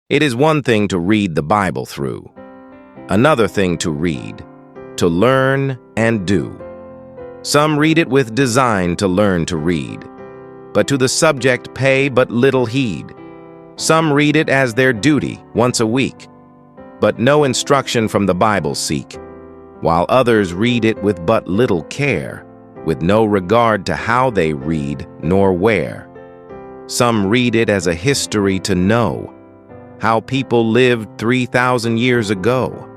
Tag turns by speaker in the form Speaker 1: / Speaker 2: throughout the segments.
Speaker 1: It is one thing to read the Bible through, another thing to read, to learn and do. Some read it with design to learn to read, but to the subject pay but little heed. Some read it as their duty once a week, but no instruction from the Bible seek, while others read it with but little care, with no regard to how they read nor where. Some read it as a history to know how people lived 3,000 years ago.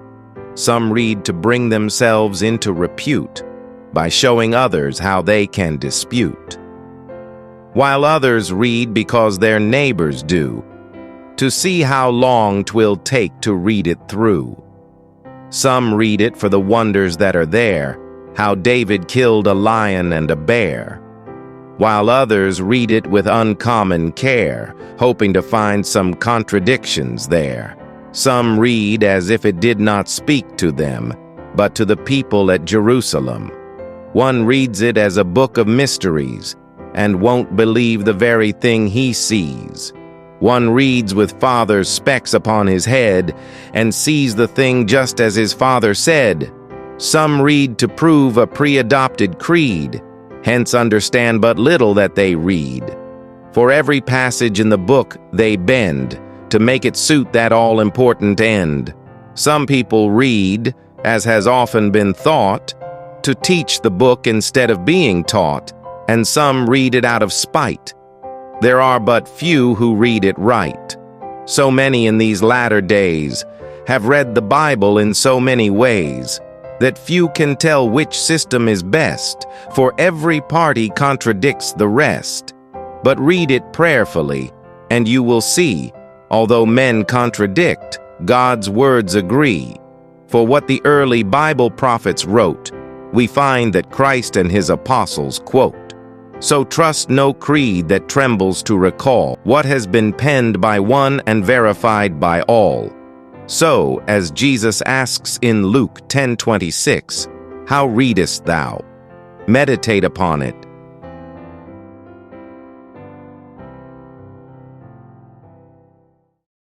Speaker 1: Some read to bring themselves into repute by showing others how they can dispute. While others read because their neighbors do, to see how long 'twill take to read it through. Some read it for the wonders that are there, how David killed a lion and a bear, while others read it with uncommon care, hoping to find some contradictions there. Some read as if it did not speak to them, but to the people at Jerusalem. One reads it as a book of mysteries, and won't believe the very thing he sees. One reads with father's specs upon his head, and sees the thing just as his father said. Some read to prove a pre-adopted creed, hence understand but little that they read. For every passage in the book they bend, to make it suit that all-important end. Some people read, as has often been thought, to teach the book instead of being taught, and some read it out of spite. There are but few who read it right. So many in these latter days have read the Bible in so many ways that few can tell which system is best, for every party contradicts the rest. But read it prayerfully, and you will see, although men contradict, God's words agree. For what the early Bible prophets wrote, we find that Christ and his apostles quote. So trust no creed that trembles to recall what has been penned by one and verified by all. So, as Jesus asks in Luke 10:26, "How readest thou?" Meditate upon it,